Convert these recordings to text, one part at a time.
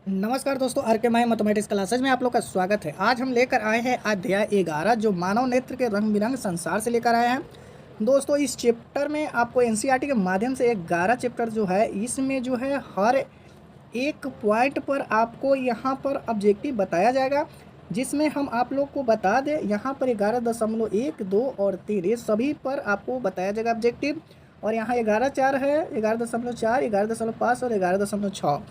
नमस्कार दोस्तों, आर के माई मैथमेटिक्स क्लासेज में आप लोग का स्वागत है। आज हम लेकर आए हैं अध्याय 11 जो मानव नेत्र के रंग बिरंग संसार से लेकर आए हैं। दोस्तों, इस चैप्टर में आपको एनसीईआरटी के माध्यम से 11 चैप्टर जो है इसमें जो है हर एक पॉइंट पर आपको यहाँ पर ऑब्जेक्टिव बताया जाएगा, जिसमें हम आप लोग को बता दें यहाँ पर 11.1, 2 और 3 ये सभी पर आपको बताया जाएगा ऑब्जेक्टिव। और यहाँ 11.4 है, 11.4, 11.5 और 11.6।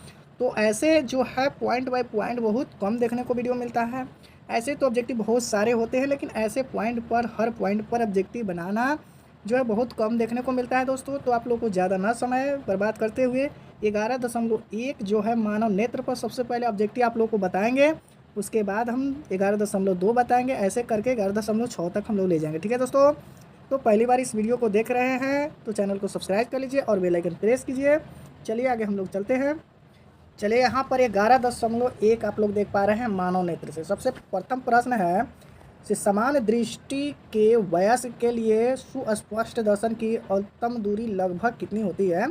तो ऐसे जो है पॉइंट बाय पॉइंट बहुत कम देखने को वीडियो मिलता है। ऐसे तो ऑब्जेक्टिव बहुत सारे होते हैं, लेकिन ऐसे पॉइंट पर हर पॉइंट पर ऑब्जेक्टिव बनाना जो है बहुत कम देखने को मिलता है दोस्तों। तो आप लोग को ज़्यादा ना समय बर्बाद करते हुए 11.1 जो है मानव नेत्र पर सबसे पहले ऑब्जेक्टिव आप लोग को बताएंगे। उसके बाद हम 11.2 बताएंगे, ऐसे करके 11.6 तक हम लोग ले जाएंगे। ठीक है दोस्तों, तो पहली बार इस वीडियो को देख रहे हैं तो चैनल को सब्सक्राइब कर लीजिए और बेल आइकन प्रेस कीजिए। चलिए आगे हम लोग चलते हैं। चलिए यहाँ पर 11.1 आप लोग देख पा रहे हैं मानव नेत्र से। सबसे प्रथम प्रश्न है कि समान दृष्टि के वयस्क के लिए सुस्पष्ट दर्शन की औसतम दूरी लगभग कितनी होती है।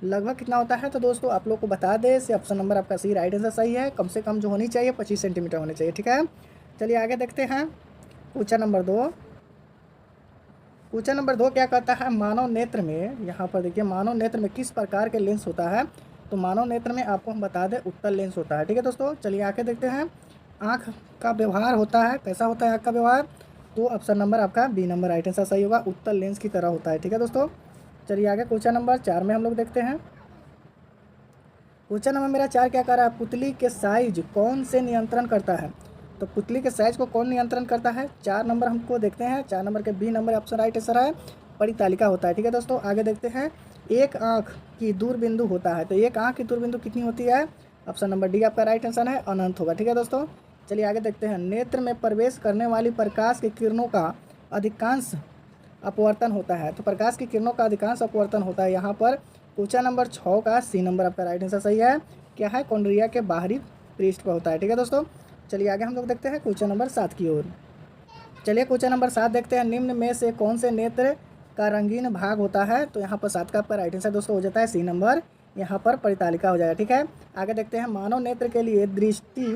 लगभग कितना होता है तो दोस्तों आप लोग को बता दें से ऑप्शन नंबर आपका सी राइट आंसर सही है। कम से कम जो होनी चाहिए 25 सेंटीमीटर होनी चाहिए। ठीक है, चलिए आगे देखते हैं। Question number 2। क्वेश्चन नंबर 2 क्या कहता है, मानव नेत्र में यहाँ पर देखिए मानव नेत्र में किस प्रकार के लेंस होता है। तो मानव नेत्र में आपको हम बता दें उत्तल लेंस होता है। ठीक है दोस्तों, चलिए आगे देखते हैं। आँख का व्यवहार होता है, कैसा होता है आँख का व्यवहार। तो ऑप्शन नंबर आपका बी नंबर राइट आंसर सही होगा, उत्तल लेंस की तरह होता है। ठीक है दोस्तों, चलिए आगे क्वेश्चन नंबर 4 में हम लोग देखते हैं। क्वेश्चन नंबर मेरा 4 क्या कर रहा है, पुतली के साइज कौन से नियंत्रण करता है। तो पुतली के साइज को कौन नियंत्रण करता है। 4 नंबर हमको देखते हैं। 4 नंबर के B number option right answer है, परितालिका होता है। ठीक है दोस्तों, आगे देखते हैं। एक आँख की दूर बिंदु होता है, तो एक आँख की दूर बिंदु कितनी होती है। ऑप्शन नंबर डी आपका राइट आंसर है, अनंत होगा। ठीक है दोस्तों, चलिए आगे देखते हैं। नेत्र में प्रवेश करने वाली प्रकाश की किरणों का अधिकांश अपवर्तन होता है। तो प्रकाश की किरणों का अधिकांश अपवर्तन होता है। यहाँ पर क्वेश्चन नंबर 6 का सी नंबर आपका राइट आंसर सही है। क्या है, कॉन्ड्रिया के बाहरी पृष्ठ पर होता है। ठीक है दोस्तों, चलिए आगे हम लोग देखते हैं क्वेश्चन नंबर 7 की ओर। चलिए क्वेश्चन नंबर 7 देखते हैं। निम्न में से कौन से नेत्र का रंगीन भाग होता है। तो यहाँ पर 7 का आपका राइट आंसर दोस्तों हो जाता है सी नंबर, यहाँ पर परितालिका हो जाएगा। ठीक है, आगे देखते हैं। मानव नेत्र के लिए दृष्टि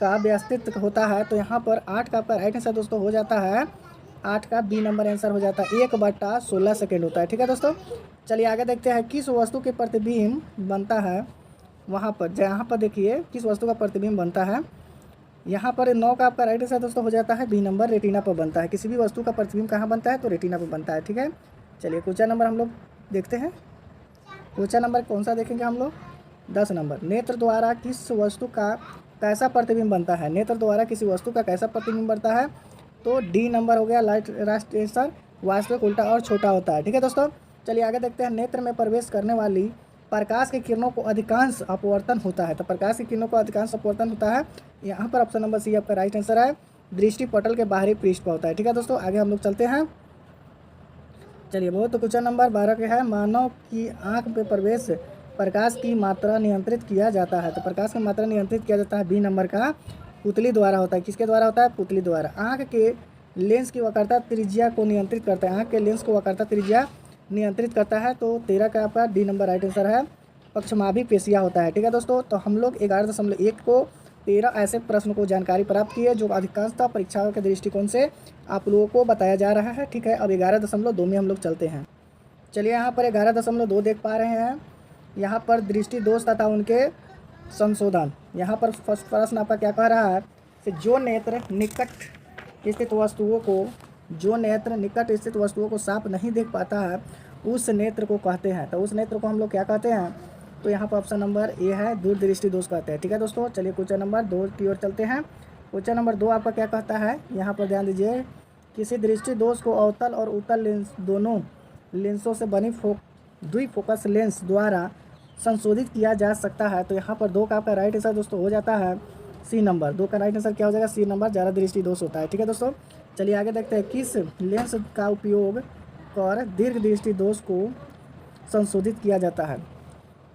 का व्यस्तित्व होता है। तो यहाँ पर 8 का आपका राइट आंसर दोस्तों हो जाता है, 8 का बी नंबर आंसर हो जाता है, 1/16 सेकेंड होता है। ठीक है दोस्तों, चलिए आगे देखते हैं। किस वस्तु के प्रतिबिंब बनता है, वहाँ पर जहाँ पर देखिए किस वस्तु का प्रतिबिंब बनता है। यहाँ पर 9 का आपका राइट आंसर दोस्तों हो जाता है बी नंबर, रेटिना पर बनता है। किसी भी वस्तु का प्रतिबिंब कहाँ बनता है तो रेटिना पर बनता है। ठीक है, चलिए क्वेश्चन नंबर हम लोग देखते हैं। क्वेश्चन नंबर कौन सा देखेंगे हम लोग, 10 नंबर। नेत्र द्वारा किस वस्तु का कैसा प्रतिबिंब बनता है। नेत्र द्वारा किसी वस्तु का कैसा प्रतिबिंब बनता है। तो डी नंबर हो गया राइट आंसर, वास्तविक, उल्टा और छोटा होता है। ठीक है दोस्तों, चलिए आगे देखते हैं। नेत्र में प्रवेश करने वाली प्रकाश की किरणों को अधिकांश अपवर्तन होता है। तो प्रकाश की किरणों को अधिकांश अपवर्तन होता है। यहाँ पर ऑप्शन नंबर सी आपका राइट आंसर है, दृष्टि पटल के बाहरी पृष्ठ पर होता है। ठीक है दोस्तों, आगे हम लोग चलते हैं। चलिए बहुत, तो क्वेश्चन नंबर 12 के है। मानव की आँख पे प्रवेश प्रकाश की मात्रा नियंत्रित किया जाता है। तो प्रकाश की मात्रा नियंत्रित किया जाता है बी नंबर का, पुतली द्वारा होता है। किसके द्वारा होता है, पुतली द्वारा। आँख के लेंस की वक्रता त्रिज्या को नियंत्रित करता है। आँख के लेंस को वक्रता त्रिज्या नियंत्रित करता है। तो 13 का आपका डी नंबर राइट आंसर है, पक्षमाभी पेशिया होता है। ठीक है दोस्तों, तो हम लोग 11.1 को 13 ऐसे प्रश्न को जानकारी प्राप्त की है जो अधिकांशतः परीक्षाओं के दृष्टिकोण से आप लोगों को बताया जा रहा है। ठीक है, अब 11.2 में हम लोग चलते हैं। चलिए यहाँ पर 11.2 देख पा रहे हैं। यहाँ पर दृष्टि दोष तथा उनके संशोधन। यहाँ पर फर्स्ट प्रश्न आपका क्या कह रहा है कि जो नेत्र निकट स्थित वस्तुओं को साफ नहीं देख पाता है उस नेत्र को कहते हैं। तो उस नेत्र को हम लोग क्या कहते हैं। तो यहाँ पर ऑप्शन नंबर ए है, दूरदृष्टि दोष कहते हैं। ठीक है दोस्तों, चलिए क्वेश्चन नंबर 2 की ओर चलते हैं। क्वेश्चन नंबर 2 आपका क्या कहता है, यहाँ पर ध्यान दीजिए। किसी दृष्टि दोष को अवतल और उत्तल लेंस दोनों लेंसों से बनी द्विफोकस लेंस द्वारा संशोधित किया जा सकता है। तो यहाँ पर 2 का आपका राइट आंसर दोस्तों हो जाता है सी नंबर, 2 का राइट आंसर क्या हो जाएगा, सी नंबर, ज़्यादा दृष्टि दोष होता है। ठीक है दोस्तों, चलिए आगे देखते हैं। किस लेंस का उपयोग कर दीर्घ दृष्टि दोष को संशोधित किया जाता है।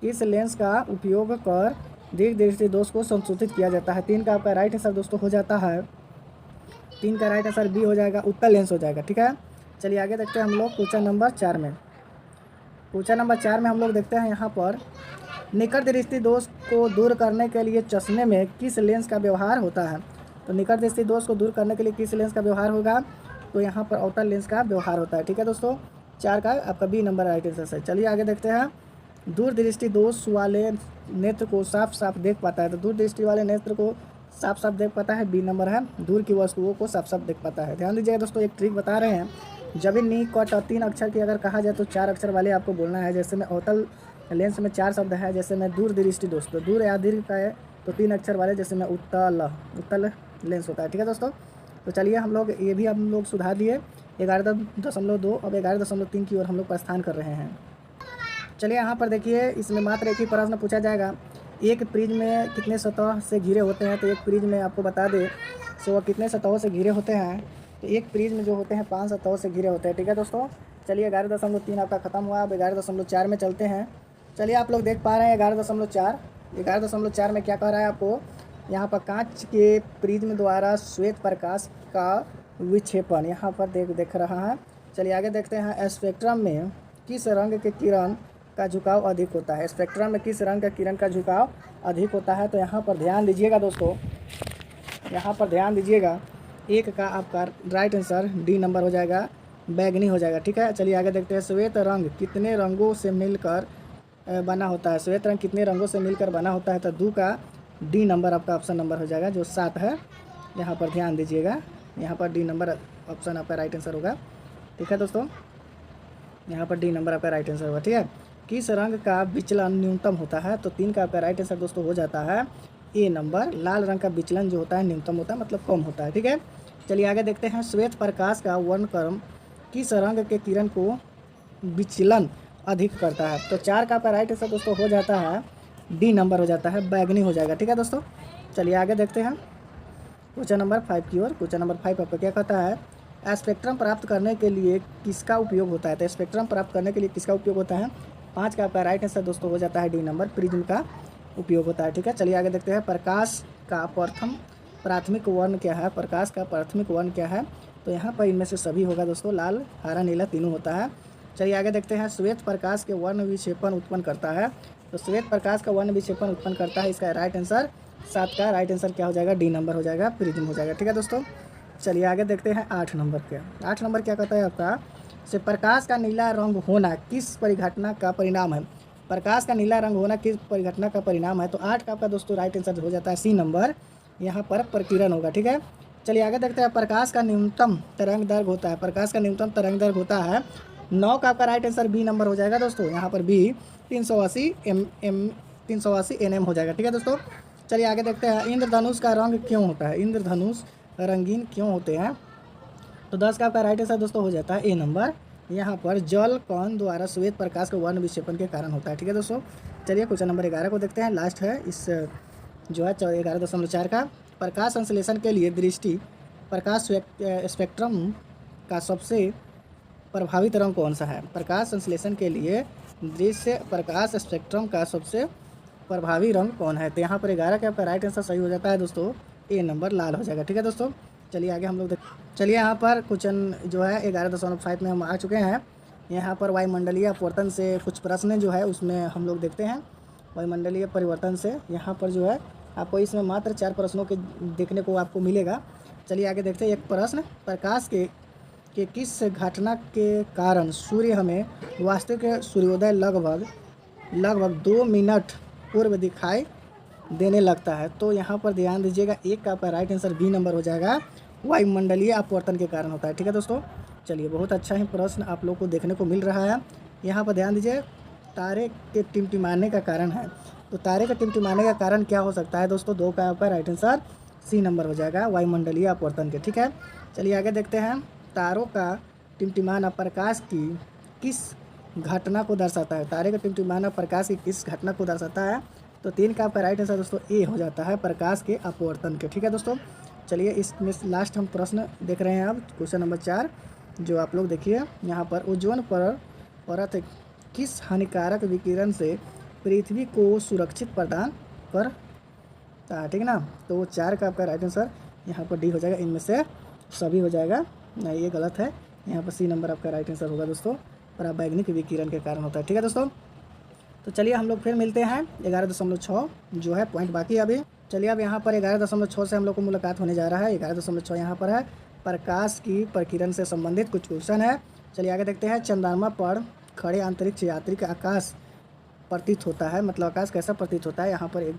इस लेंस का उपयोग कर दीर्घ दृष्टि दोष को संशोधित किया जाता है। 3 का आपका राइट आंसर दोस्तों हो जाता है, 3 का राइट आंसर बी हो जाएगा, उत्तल लेंस हो जाएगा। ठीक है, चलिए आगे देखते हैं हम लोग क्वेश्चन नंबर 4 में। क्वेश्चन नंबर 4 में हम लोग देखते हैं यहाँ पर निकट दृष्टि दोष को दूर करने के लिए चश्मे में किस लेंस का व्यवहार होता है? तो निकट दृष्टि दोष को दूर करने के लिए किस लेंस का व्यवहार होगा? तो यहाँ पर आउटर लेंस का व्यवहार होता है। ठीक है दोस्तों, 4 का आपका बी नंबर राइट आंसर है। चलिए आगे देखते हैं। दूर दृष्टि दोष वाले नेत्र को साफ साफ देख पाता है। तो दूर दृष्टि वाले नेत्र को साफ साफ देख पाता है, बी नंबर है। दूर की वस्तुओं को साफ साफ देख पाता है। ध्यान दीजिएगा दोस्तों, एक ट्रिक बता रहे हैं। जब भी नी कट 3 अक्षर की अगर कहा जाए तो 4 अक्षर वाले आपको बोलना है। जैसे में अवतल लेंस में 4 शब्द है, जैसे में दूर दृष्टि दोस्तों, दूर या दीर्घ का है तो 3 अक्षर वाले, जैसे में उत्तल लेंस होता है। ठीक है दोस्तों, तो चलिए हम लोग ये भी हम लोग सुधार लिए। 11.2 अब 11.3 की ओर हम लोग प्रस्थान कर रहे हैं। चलिए यहाँ पर देखिए, इसमें मात्र एक ही प्रश्न पूछा जाएगा। एक प्रिज्म में कितने सतह से घिरे होते हैं? तो एक प्रिज्म में आपको बता दें सो वह कितने सतहों से घिरे होते हैं। तो एक प्रिज्म जो होते हैं 5 सतहों से घिरे होते हैं। ठीक है दोस्तों, चलिए 11.3 आपका खत्म हुआ। अब 11.4 में चलते हैं। चलिए आप लोग देख पा रहे हैं 11.4। 11.4 में क्या कह रहा है आपको? यहाँ पर कांच के प्रिज्म द्वारा श्वेत प्रकाश का विक्षेपण यहाँ पर देख रहा है। चलिए आगे देखते हैं। स्पेक्ट्रम में किस रंग के किरण का झुकाव अधिक होता है? स्पेक्ट्रम में किस रंग का किरण का झुकाव अधिक होता है? तो यहाँ पर ध्यान दीजिएगा दोस्तों, यहाँ पर ध्यान दीजिएगा। 1 का आपका राइट आंसर डी नंबर हो जाएगा, बैगनी हो जाएगा। ठीक है, चलिए आगे देखते हैं। श्वेत रंग कितने रंगों से मिलकर बना होता है? श्वेत रंग कितने रंगों से मिलकर बना होता है? तो 2 का डी नंबर आपका ऑप्शन नंबर हो जाएगा, जो 7 है। यहाँ पर ध्यान दीजिएगा, यहाँ पर डी नंबर ऑप्शन आपका राइट आंसर होगा। ठीक है दोस्तों, यहाँ पर डी नंबर आपका राइट आंसर होगा। ठीक है, किस रंग का विचलन न्यूनतम होता है? तो 3 का आपका राइट आंसर दोस्तों हो जाता है ए नंबर। लाल रंग का विचलन जो होता है न्यूनतम होता है, मतलब कम होता है। ठीक है, चलिए आगे देखते हैं। श्वेत प्रकाश का वर्णक्रम किस रंग के किरण को विचलन अधिक करता है? तो 4 का आपका राइट आंसर दोस्तों हो जाता है डी नंबर हो जाता है, बैगनी हो जाएगा। ठीक है दोस्तों, चलिए आगे देखते हैं क्वेश्चन नंबर 5 की ओर। क्वेश्चन नंबर 5 आपका क्या कहता है? स्पेक्ट्रम प्राप्त करने के लिए किसका उपयोग होता है? तो स्पेक्ट्रम प्राप्त करने के लिए किसका उपयोग होता है? 5 का आपका राइट आंसर दोस्तों हो जाता है डी नंबर, प्रिज्म का उपयोग होता है। ठीक है, चलिए आगे देखते हैं। प्रकाश का प्राथमिक वर्ण क्या है? प्रकाश का प्राथमिक वर्ण क्या है? तो यहाँ पर इनमें से सभी होगा दोस्तों, लाल, हरा, नीला तीनों होता है। चलिए आगे देखते हैं। श्वेत प्रकाश के वर्ण विक्षेपण उत्पन्न करता है। तो श्वेत प्रकाश का वर्ण विक्षेपण उत्पन्न करता है, इसका राइट आंसर 7 का राइट आंसर क्या हो जाएगा? डी नंबर हो जाएगा, प्रिज्म हो जाएगा। ठीक है दोस्तों, चलिए आगे देखते हैं 8 नंबर के। 8 नंबर क्या कहता है आपका? से प्रकाश का नीला रंग होना किस परिघटना का परिणाम है? प्रकाश का नीला रंग होना किस परिघटना का परिणाम है? तो 8 का आपका दोस्तों राइट आंसर हो जाता है सी नंबर, यहाँ पर प्रकीर्णन होगा। ठीक है, चलिए आगे देखते हैं। प्रकाश का न्यूनतम तरंग दैर्घ्य होता है। प्रकाश का न्यूनतम तरंग दैर्घ्य होता है 9 का आपका राइट आंसर बी नंबर हो जाएगा दोस्तों, यहाँ पर बी 380 nm हो जाएगा। ठीक है दोस्तों, चलिए आगे देखते हैं। इंद्रधनुष का रंग क्यों होता है? इंद्रधनुष रंगीन क्यों होते हैं? तो 10 का आपका राइट आंसर दोस्तों हो जाता है ए नंबर, यहाँ पर जल कण द्वारा श्वेत प्रकाश के वर्ण विक्षेपण के कारण होता है। ठीक है दोस्तों, चलिए क्वेश्चन नंबर 11 को देखते हैं, लास्ट है इस जो है 11.4 का। प्रकाश संश्लेषण के लिए दृष्टि प्रकाश स्पेक्ट्रम का सबसे प्रभावित रंग कौन सा है? प्रकाश संश्लेषण के लिए दृश्य प्रकाश स्पेक्ट्रम का सबसे प्रभावी रंग कौन है? तो यहाँ पर 11 का आपका राइट आंसर सही हो जाता है दोस्तों, ए नंबर लाल हो जाएगा। ठीक है दोस्तों, चलिए आगे हम लोग चलिए यहाँ पर क्वेश्चन जो है 11.5 में हम आ चुके हैं। यहाँ पर वायुमंडलीय परिवर्तन से कुछ प्रश्न जो है उसमें हम लोग देखते हैं। वायुमंडलीय परिवर्तन से यहाँ पर जो है आपको इसमें मात्र 4 प्रश्नों के देखने को आपको मिलेगा। चलिए आगे देखते हैं। एक प्रश्न, प्रकाश के किस घटना के कारण सूर्य हमें वास्तविक सूर्योदय लगभग 2 मिनट पूर्व दिखाई देने लगता है? तो यहाँ पर ध्यान दीजिएगा, 1 का आपका राइट आंसर बी नंबर हो जाएगा, वायुमंडलीय अपवर्तन के कारण होता है। ठीक है दोस्तों, चलिए बहुत अच्छा ही प्रश्न आप लोग को देखने को मिल रहा है। यहाँ पर ध्यान दीजिए, तारे के टिमटिमाने का कारण है। तो तारे के टिमटिमाने का कारण क्या हो सकता है दोस्तों? 2 का आपका राइट आंसर सी नंबर हो जाएगा, वायुमंडलीय अपवर्तन के। ठीक है, चलिए आगे देखते हैं। तारों का टिमटिमाना प्रकाश की किस घटना को दर्शाता है? तारे का टिमटिमाना प्रकाश की किस घटना को दर्शाता है? तो 3 का आपका राइट आंसर दोस्तों ए हो जाता है, प्रकाश के अपवर्तन के। ठीक है दोस्तों, चलिए इसमें लास्ट हम प्रश्न देख रहे हैं अब, क्वेश्चन नंबर 4 जो आप लोग देखिए यहाँ पर। ओजोन परत किस हानिकारक विकिरण से पृथ्वी को सुरक्षित प्रदान करता है? ठीक है ना, तो 4 का आपका राइट आंसर यहाँ पर डी हो जाएगा, इनमें से सभी हो जाएगा। नहीं, ये गलत है, यहाँ पर सी नंबर आपका राइट आंसर होगा दोस्तों, पराबैंगनी विकिरण के कारण होता है। ठीक है दोस्तों, तो चलिए हम लोग फिर मिलते हैं 11.6 जो है पॉइंट बाकी है अभी। चलिए अब यहाँ पर 11.6 से हम लोग को मुलाकात होने जा रहा है। 11.6 यहाँ पर है, प्रकाश की प्रकीर्णन से संबंधित कुछ क्वेश्चन है। चलिए आगे देखते हैं। चंद्रमा पर खड़े अंतरिक्ष यात्री का आकाश प्रतीत होता है, मतलब आकाश कैसा प्रतीत होता है। यहाँ पर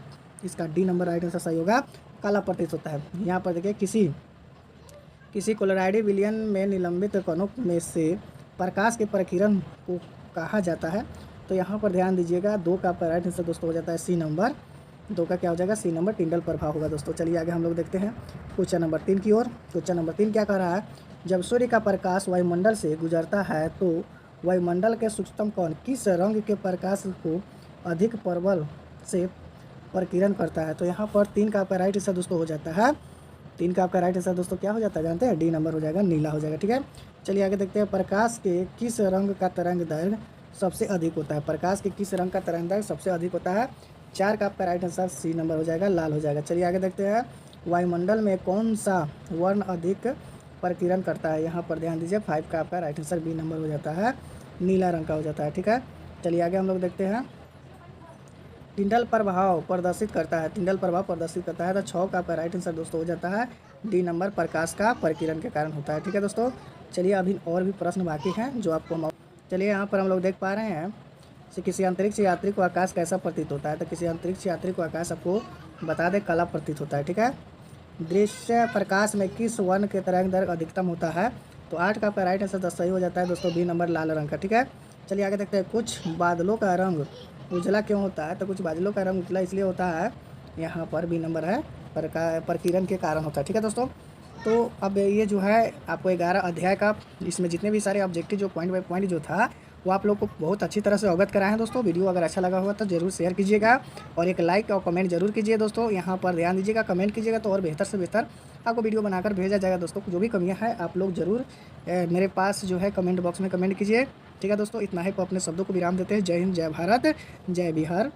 इसका डी नंबर राइट आंसर सही होगा, काला प्रतीत होता है। यहाँ पर देखिए किसी कोलोराइडी विलियन में निलंबित कणों में से प्रकाश के प्रकीर्णन को कहा जाता है। तो यहाँ पर ध्यान दीजिएगा, 2 का आपका राइट आंसर दोस्तों हो जाता है सी नंबर। 2 का क्या हो जाएगा, सी नंबर, टिंडल प्रभाव होगा दोस्तों। चलिए आगे हम लोग देखते हैं क्वेश्चन नंबर 3 की ओर। क्वेश्चन नंबर 3 क्या कह रहा है, जब सूर्य का प्रकाश वायुमंडल से गुजरता है तो वायुमंडल के सूक्ष्मतम कण किस रंग के प्रकाश को अधिक प्रबल से प्रकीर्णन करता है। तो यहाँ पर 3 का आपका राइट आंसर दोस्तों हो जाता है। 3 का आपका राइट आंसर दोस्तों क्या हो जाता है जानते हैं, डी नंबर हो जाएगा, नीला हो जाएगा। ठीक है, चलिए आगे देखते हैं। प्रकाश के किस रंग का तरंग दैर्घ्य सबसे अधिक होता है। प्रकाश के किस रंग का तरंग दैर्घ्य सबसे अधिक होता है। 4 का आपका राइट आंसर सी नंबर हो जाएगा, लाल हो जाएगा। चलिए आगे देखते हैं। वायुमंडल में कौन सा वर्ण अधिक प्रकीर्णन करता है। यहाँ पर ध्यान दीजिए, 5 का आपका राइट आंसर बी नंबर हो जाता है, नीला रंग का हो जाता है। ठीक है, चलिए आगे हम लोग देखते हैं। टिंडल प्रभाव प्रदर्शित करता है, टिंडल प्रभाव प्रदर्शित करता है। तो 6 का आपका राइट आंसर दोस्तों हो जाता है, डी नंबर, प्रकाश का प्रकीर्णन के कारण होता है। ठीक है दोस्तों, चलिए अभी और भी प्रश्न बाकी हैं जो आपको चलिए यहाँ पर हम लोग देख पा रहे हैं कि किसी अंतरिक्ष यात्री को आकाश कैसा प्रतीत होता है। तो किसी अंतरिक्ष यात्री को आकाश आपको बता दें काला प्रतीत होता है। ठीक है, दृश्य प्रकाश में किस वर्ण के तरंग दैर्घ्य अधिकतम होता है। तो 8 का आपका राइट आंसर सही हो जाता है दोस्तों, बी नंबर, लाल रंग का। ठीक है, चलिए आगे देखते हैं। कुछ बादलों का रंग उजला क्यों होता है। तो कुछ बादलों का रंग उजला इसलिए होता है, यहाँ पर बी नंबर है, प्रकीर्णन के कारण होता है। ठीक है दोस्तों, तो अब ये जो है आपको 11 अध्याय का, इसमें जितने भी सारे ऑब्जेक्टिव जो पॉइंट बाय पॉइंट जो था वो आप लोग को बहुत अच्छी तरह से अवगत कराए हैं दोस्तों। वीडियो अगर अच्छा लगा होगा तो जरूर शेयर कीजिएगा और एक लाइक और कमेंट जरूर कीजिए दोस्तों। यहाँ पर ध्यान दीजिएगा, कमेंट कीजिएगा तो और बेहतर से बेहतर आपको वीडियो बनाकर भेजा जाएगा दोस्तों। जो भी कमियाँ हैं आप लोग जरूर मेरे पास जो है कमेंट बॉक्स में कमेंट कीजिए। ठीक है दोस्तों, इतना ही, अपने शब्दों को विराम देते हैं। जय हिंद, जय भारत, जय बिहार।